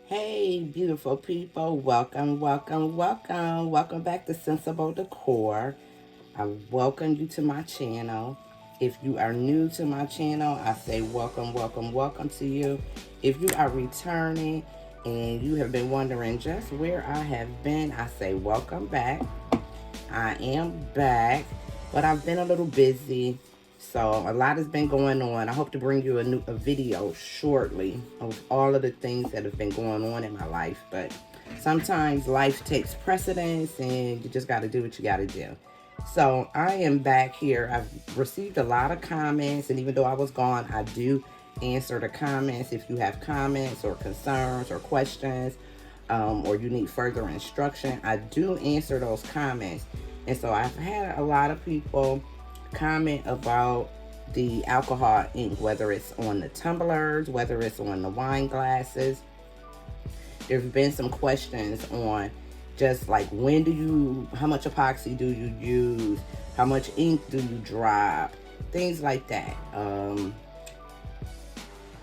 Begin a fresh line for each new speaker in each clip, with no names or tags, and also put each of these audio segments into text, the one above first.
Hey, beautiful people. Welcome, welcome, welcome. Welcome back to Sensible Decor. I welcome you to my channel. If you are new to my channel, I say welcome, welcome, welcome to you. If you are returning and you have been wondering just where I have been, I say welcome back. I am back, but I've been a little busy. So a lot has been going on. I hope to bring you a video shortly of all of the things that have been going on in my life. But sometimes life takes precedence and you just got to do what you got to do. So I am back here. I've received a lot of comments, and even though I was gone, I do answer the comments. If you have comments or concerns or questions, or you need further instruction, I do answer those comments. And so I've had a lot of people comment about the alcohol ink, whether it's on the tumblers, whether it's on the wine glasses. There's been some questions on just like how much epoxy do you use, how much ink do you drop, things like that.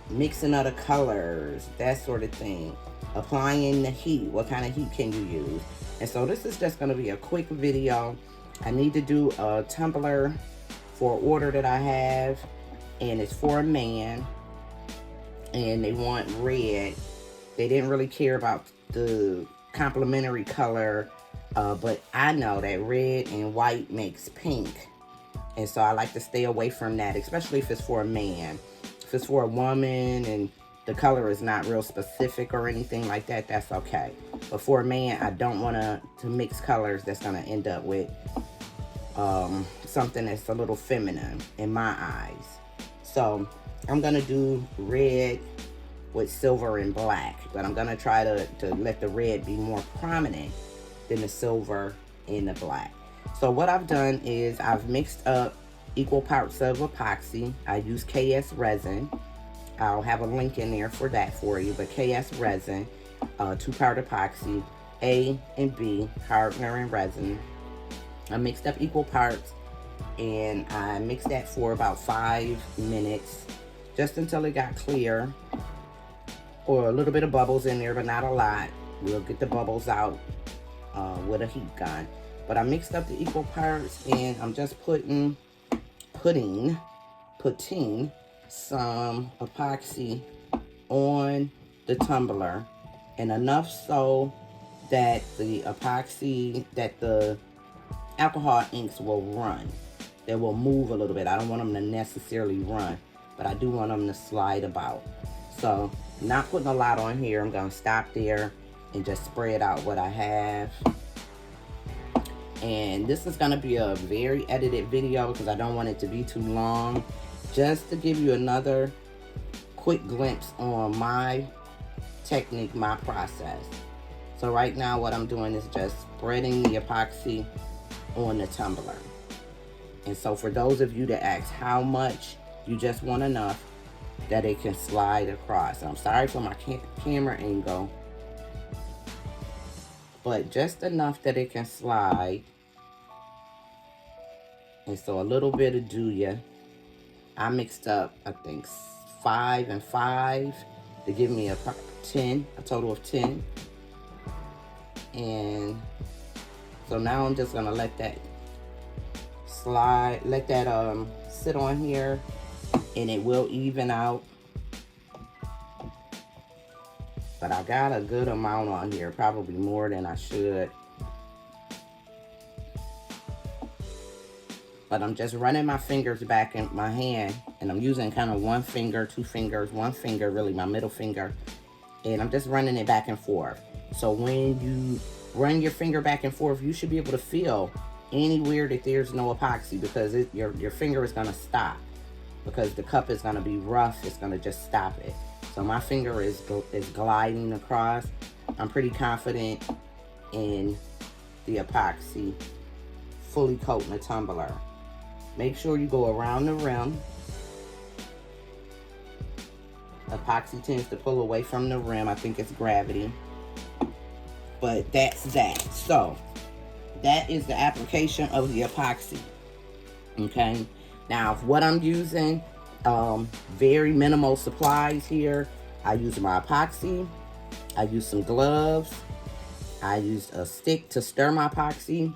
Mixing other colors, that sort of thing. Applying the heat, what kind of heat can you use? And so this is just going to be a quick video. I need to do a tumbler for an order that I have, and it's for a man, and they want red. They didn't really care about the complementary color, but I know that red and white makes pink, and so I like to stay away from that, especially if it's for a man. If it's for a woman and the color is not real specific or anything like that, that's okay. But for a man, I don't want to mix colors that's going to end up with something that's a little feminine in my eyes. So I'm going to do red with silver and black, but I'm going to try to let the red be more prominent than the silver and the black. So what I've done is I've mixed up equal parts of epoxy. I use KS resin. I'll have a link in there for that for you, but KS resin, 2-part epoxy, A and B, hardener and resin. I mixed up equal parts, and I mixed that for about 5 minutes, just until it got clear, or a little bit of bubbles in there, but not a lot. We'll get the bubbles out with a heat gun. But I mixed up the equal parts, and I'm just putting some epoxy on the tumbler, and enough so that the alcohol inks will run. They will move a little bit. I don't want them to necessarily run, but I do want them to slide about. So not putting a lot on here. I'm going to stop there and just spread out what I have. And this is going to be a very edited video because I don't want it to be too long. Just to give you another quick glimpse on my technique, my process. So right now what I'm doing is just spreading the epoxy on the tumbler. And so for those of you that ask how much, you just want enough that it can slide across. I'm sorry for my camera angle, but just enough that it can slide. And so a little bit of Julia. I mixed up, I think, 5 and 5 to give me a total of 10. And so now I'm just gonna let that slide, let that sit on here, and it will even out. But I got a good amount on here, probably more than I should. But I'm just running my fingers back in my hand, and I'm using kind of 1 finger, 2 fingers, 1 finger, really my middle finger, and I'm just running it back and forth. So when you run your finger back and forth, you should be able to feel anywhere that there's no epoxy, because your finger is going to stop, because the cup is going to be rough. It's going to just stop it. So my finger is gliding across. I'm pretty confident in the epoxy fully coating the tumbler. Make sure you go around the rim. Epoxy tends to pull away from the rim. I think it's gravity. But that's that. So that is the application of the epoxy. Okay. Now what I'm using, very minimal supplies here. I use my epoxy. I used some gloves. I used a stick to stir my epoxy.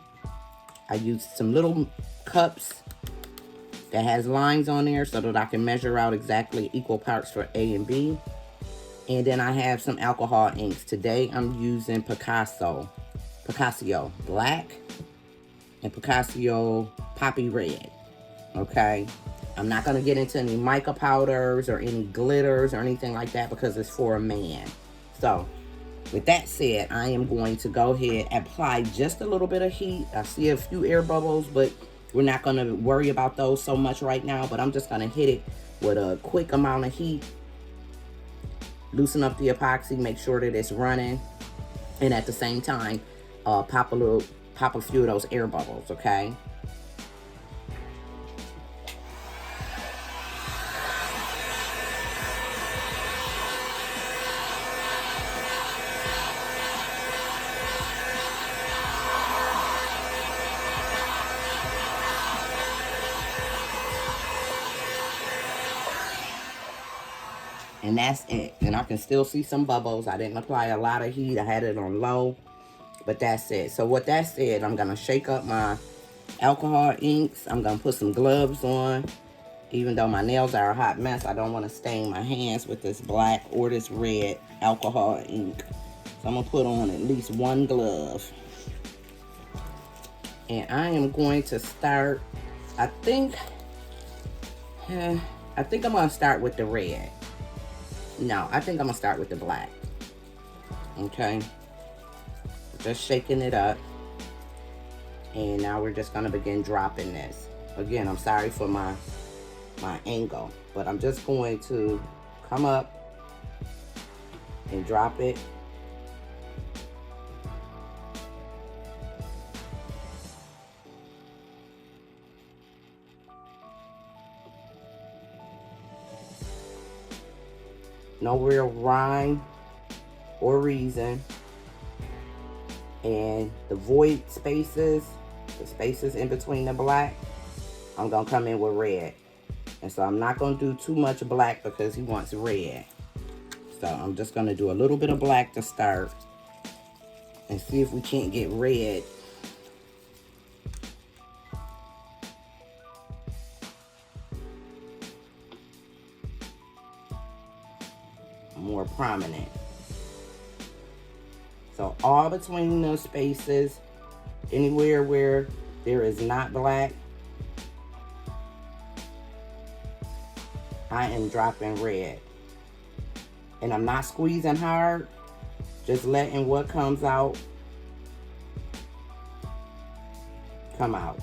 I used some little cups that has lines on there so that I can measure out exactly equal parts for A and B. And then I have some alcohol inks. Today I'm using Picasso Black and Picasso Poppy Red. Okay. I'm not going to get into any mica powders or any glitters or anything like that because it's for a man. So, with that said, I am going to go ahead and apply just a little bit of heat. I see a few air bubbles, but we're not going to worry about those so much right now. But I'm just going to hit it with a quick amount of heat. Loosen up the epoxy, make sure that it's running. And at the same time, pop a few of those air bubbles, okay? And that's it. And I can still see some bubbles. I didn't apply a lot of heat. I had it on low. But that's it. So with that said, I'm going to shake up my alcohol inks. I'm going to put some gloves on. Even though my nails are a hot mess, I don't want to stain my hands with this black or this red alcohol ink. So I'm going to put on at least one glove. And I am going to start, I think I'm going to start with the red. No, I think I'm going to start with the black. Okay. Just shaking it up. And now we're just going to begin dropping this. Again, I'm sorry for my angle. But I'm just going to come up and drop it. No real rhyme or reason. And the void spaces, the spaces in between the black, I'm going to come in with red. And so I'm not going to do too much black because he wants red. So I'm just going to do a little bit of black to start. And see if we can't get red. More prominent. So all between those spaces, anywhere where there is not black, I am dropping red. And I'm not squeezing hard, just letting what comes out come out.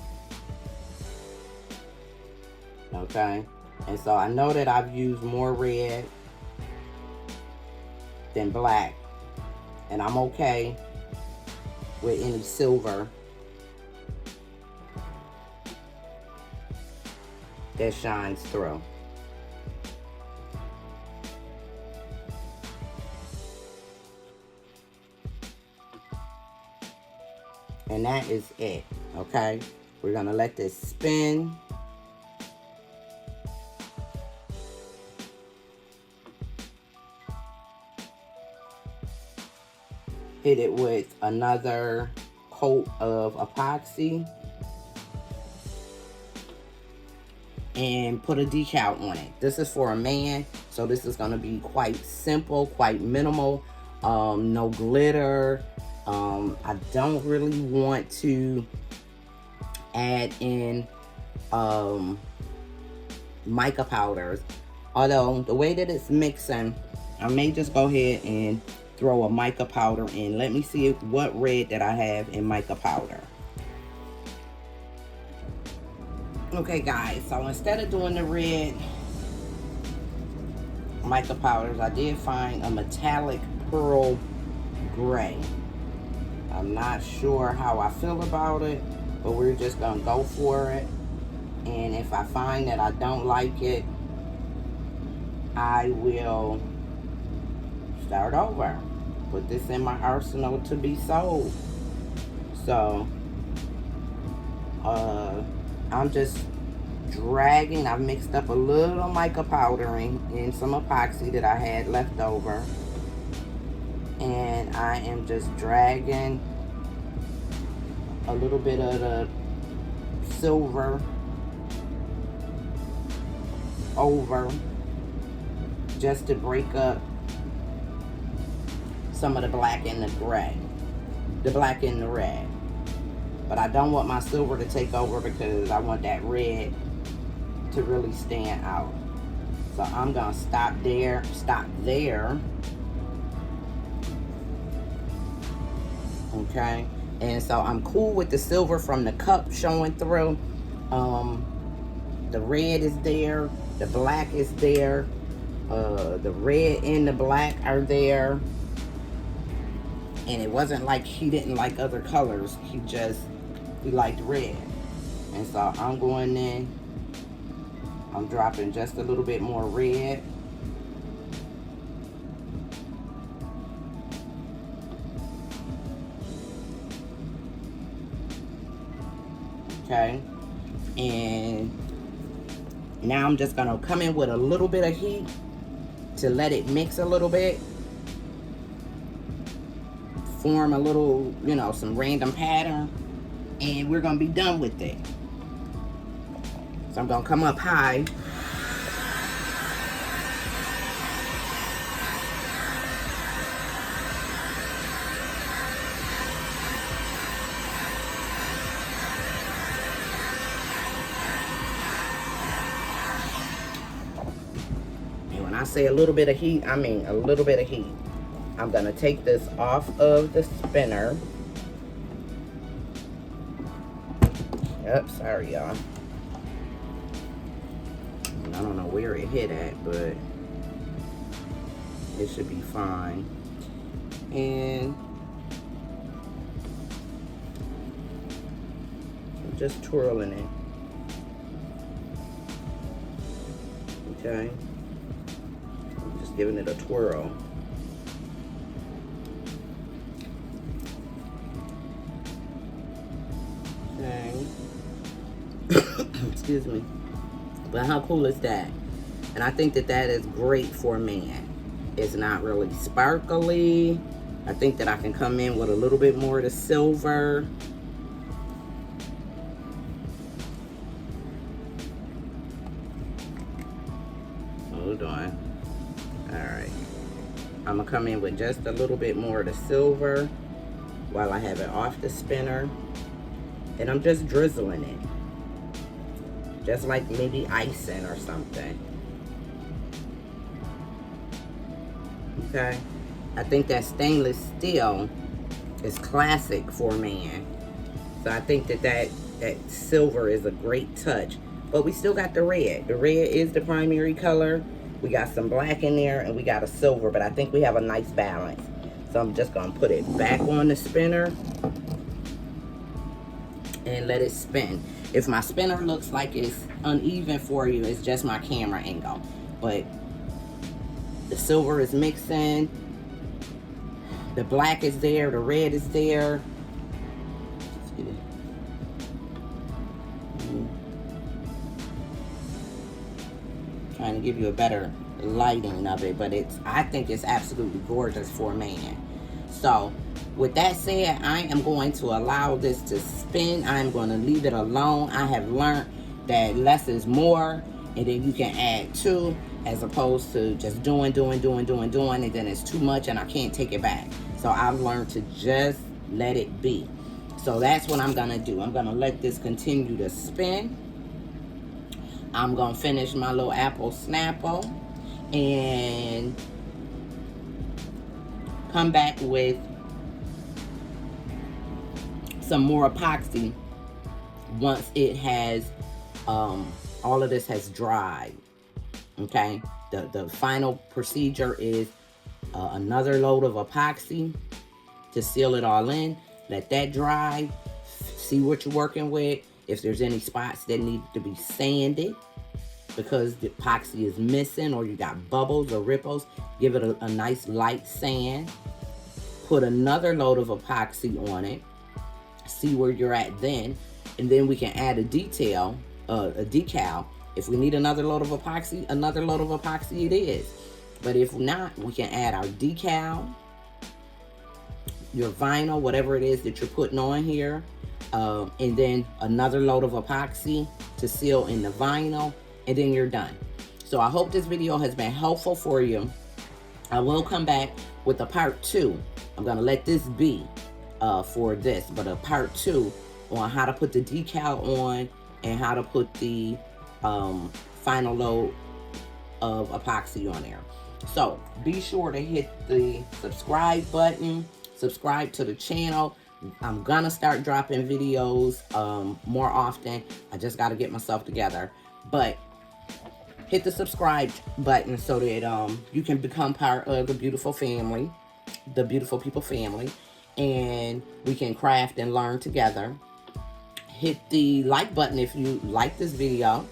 Okay? And so I know that I've used more red than black, and I'm okay with any silver that shines through. And that is it. Okay, we're gonna let this spin. Hit it with another coat of epoxy and put a decal on it. This is for a man, so this is going to be quite simple, quite minimal. No glitter. I don't really want to add in mica powders, although the way that it's mixing, I may just go ahead and throw a mica powder in. Let me see what red that I have in mica powder. Okay guys, so instead of doing the red mica powders, I did find a metallic pearl gray. I'm not sure how I feel about it, but we're just gonna go for it. And if I find that I don't like it, I will start over. Put this in my arsenal to be sold. So I'm just dragging. I've mixed up a little mica powdering in some epoxy that I had left over, and I am just dragging a little bit of the silver over just to break up some of the black and the gray, the black and the red. But I don't want my silver to take over because I want that red to really stand out. So I'm gonna stop there. Okay, and so I'm cool with the silver from the cup showing through. The red is there, the black is there, the red and the black are there. And it wasn't like he didn't like other colors, he liked red. And so I'm going in, I'm dropping just a little bit more red. Okay, and now I'm just gonna come in with a little bit of heat to let it mix a little bit, form a little, you know, some random pattern, and we're gonna be done with it. So I'm gonna come up high. And when I say a little bit of heat, I mean a little bit of heat. I'm gonna take this off of the spinner. Yep, sorry y'all. I don't know where it hit at, but it should be fine. And I'm just twirling it. Okay, I'm just giving it a twirl. Okay. Excuse me. But how cool is that? And I think that that is great for a man. It's not really sparkly. I think that I can come in with a little bit more of the silver. Hold on. Alright. I'm going to come in with just a little bit more of the silver while I have it off the spinner. And I'm just drizzling it. Just like maybe icing or something. Okay. I think that stainless steel is classic for a man. So I think that that silver is a great touch. But we still got the red. The red is the primary color. We got some black in there and we got a silver. But I think we have a nice balance. So I'm just going to put it back on the spinner and let it spin. If my spinner looks like it's uneven for you, it's just my camera angle. But the silver is mixing. The black is there. The red is there. Trying to give you a better lighting of it, but I think it's absolutely gorgeous for a man. So with that said, I am going to allow this to spin. I'm going to leave it alone. I have learned that less is more, and then you can add to, as opposed to just doing, and then it's too much and I can't take it back. So I've learned to just let it be. So that's what I'm going to do. I'm going to let this continue to spin. I'm going to finish my little apple snapple and come back with some more epoxy once it has all of this has dried. Okay, the final procedure is another load of epoxy to seal it all in. Let that dry, see what you're working with. If there's any spots that need to be sanded because the epoxy is missing or you got bubbles or ripples, give it a nice light sand. Put another load of epoxy on it. See where you're at then. And then we can add a decal. If we need another load of epoxy, another load of epoxy it is. But if not, we can add our decal. your vinyl, whatever it is that you're putting on here, and then another load of epoxy to seal in the vinyl, and then you're done. So I hope this video has been helpful for you. I will come back with a part 2. I'm gonna let this be for this, but a part 2 on how to put the decal on and how to put the final load of epoxy on there. So be sure to hit the subscribe button, subscribe to the channel. I'm gonna start dropping videos more often. I just got to get myself together, but hit the subscribe button so that you can become part of the beautiful family, the Beautiful People family, and we can craft and learn together. Hit the like button if you like this video,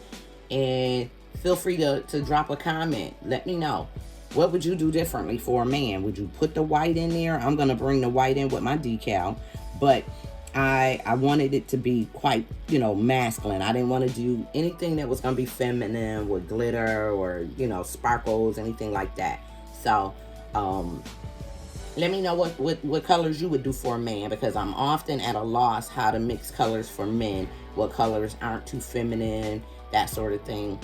and feel free to drop a comment. Let me know, what would you do differently for a man? Would you put the white in there? I'm gonna bring the white in with my decal, but I wanted it to be quite, you know, masculine. I didn't want to do anything that was gonna be feminine with glitter or, you know, sparkles, anything like that. So let me know what colors you would do for a man, because I'm often at a loss how to mix colors for men, what colors aren't too feminine, that sort of thing,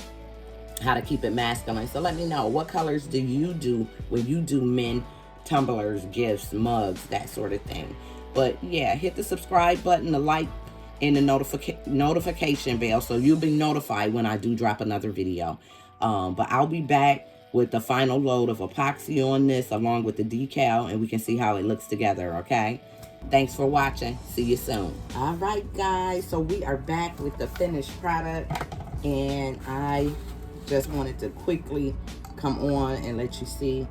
how to keep it masculine. So let me know, what colors do you do when you do men tumblers, gifts, mugs, that sort of thing. But yeah, hit the subscribe button, the like, and the notification bell so you'll be notified when I do drop another video. But I'll be back with the final load of epoxy on this along with the decal, and we can see how it looks together, okay? Thanks for watching. See you soon. All right, guys, so we are back with the finished product, and I just wanted to quickly come on and let you see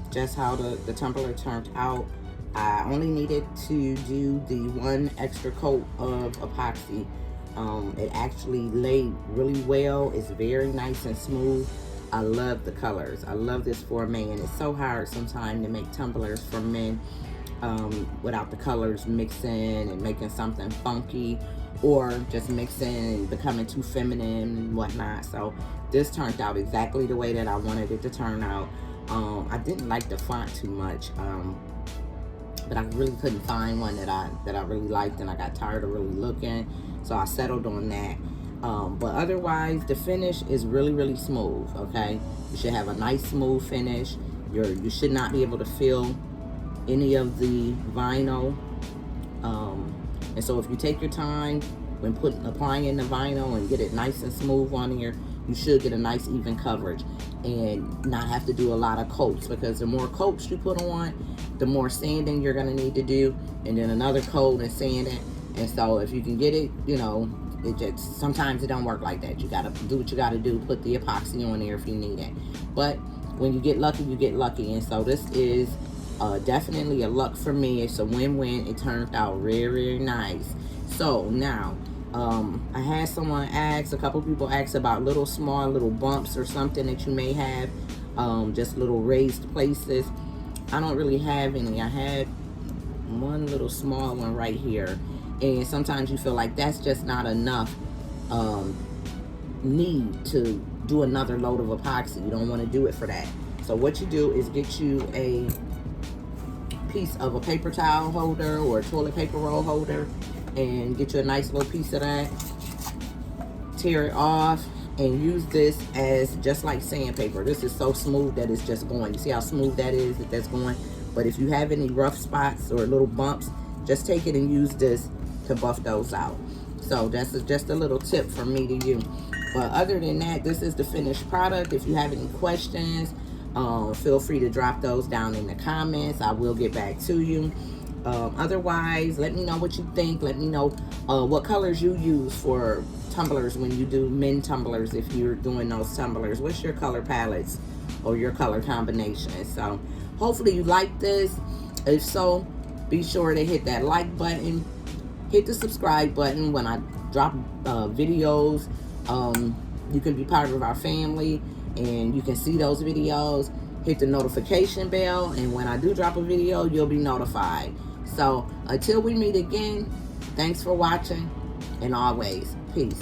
just how the tumbler turned out. I only needed to do the one extra coat of epoxy. It actually laid really well. It's very nice and smooth. I love the colors. I love this for a man. It's so hard sometimes to make tumblers for men without the colors mixing and making something funky, or just mixing and becoming too feminine and whatnot. So this turned out exactly the way that I wanted it to turn out. I didn't like the font too much, but I really couldn't find one that I really liked, and I got tired of really looking, so I settled on that. But otherwise, the finish is really, really smooth, okay? You should have a nice smooth finish. You should not be able to feel any of the vinyl. And so if you take your time when applying the vinyl and get it nice and smooth on here, you should get a nice even coverage and not have to do a lot of coats, because the more coats you put on, the more sanding you're gonna need to do, and then another coat and sanding. And so if you can get it, you know, it just, sometimes it don't work like that. You gotta do what you gotta do, put the epoxy on there if you need it. But when you get lucky, you get lucky. And so this is definitely a luck for me. It's a win-win. It turned out very, very nice. So now, I had someone ask, a couple people ask about small little bumps or something that you may have, just little raised places. I don't really have any. I had one little small one right here, and sometimes you feel like that's just not enough need to do another load of epoxy. You don't want to do it for that. So what you do is get you a piece of a paper towel holder or a toilet paper roll holder, and get you a nice little piece of that, tear it off, and use this as just like sandpaper. This is so smooth that it's just going. You see how smooth that is, that's going? But if you have any rough spots or little bumps, just take it and use this to buff those out. So that's just a little tip from me to you. But other than that, this is the finished product. If you have any questions, feel free to drop those down in the comments. I will get back to you. Otherwise, let me know what you think. Let me know what colors you use for tumblers when you do men tumblers. If you're doing those tumblers, what's your color palettes or your color combinations? So hopefully you like this. If so, be sure to hit that like button, hit the subscribe button. When I drop videos, you can be part of our family and you can see those videos. Hit the notification bell, and when I do drop a video, you'll be notified. So until we meet again, thanks for watching, and always, peace.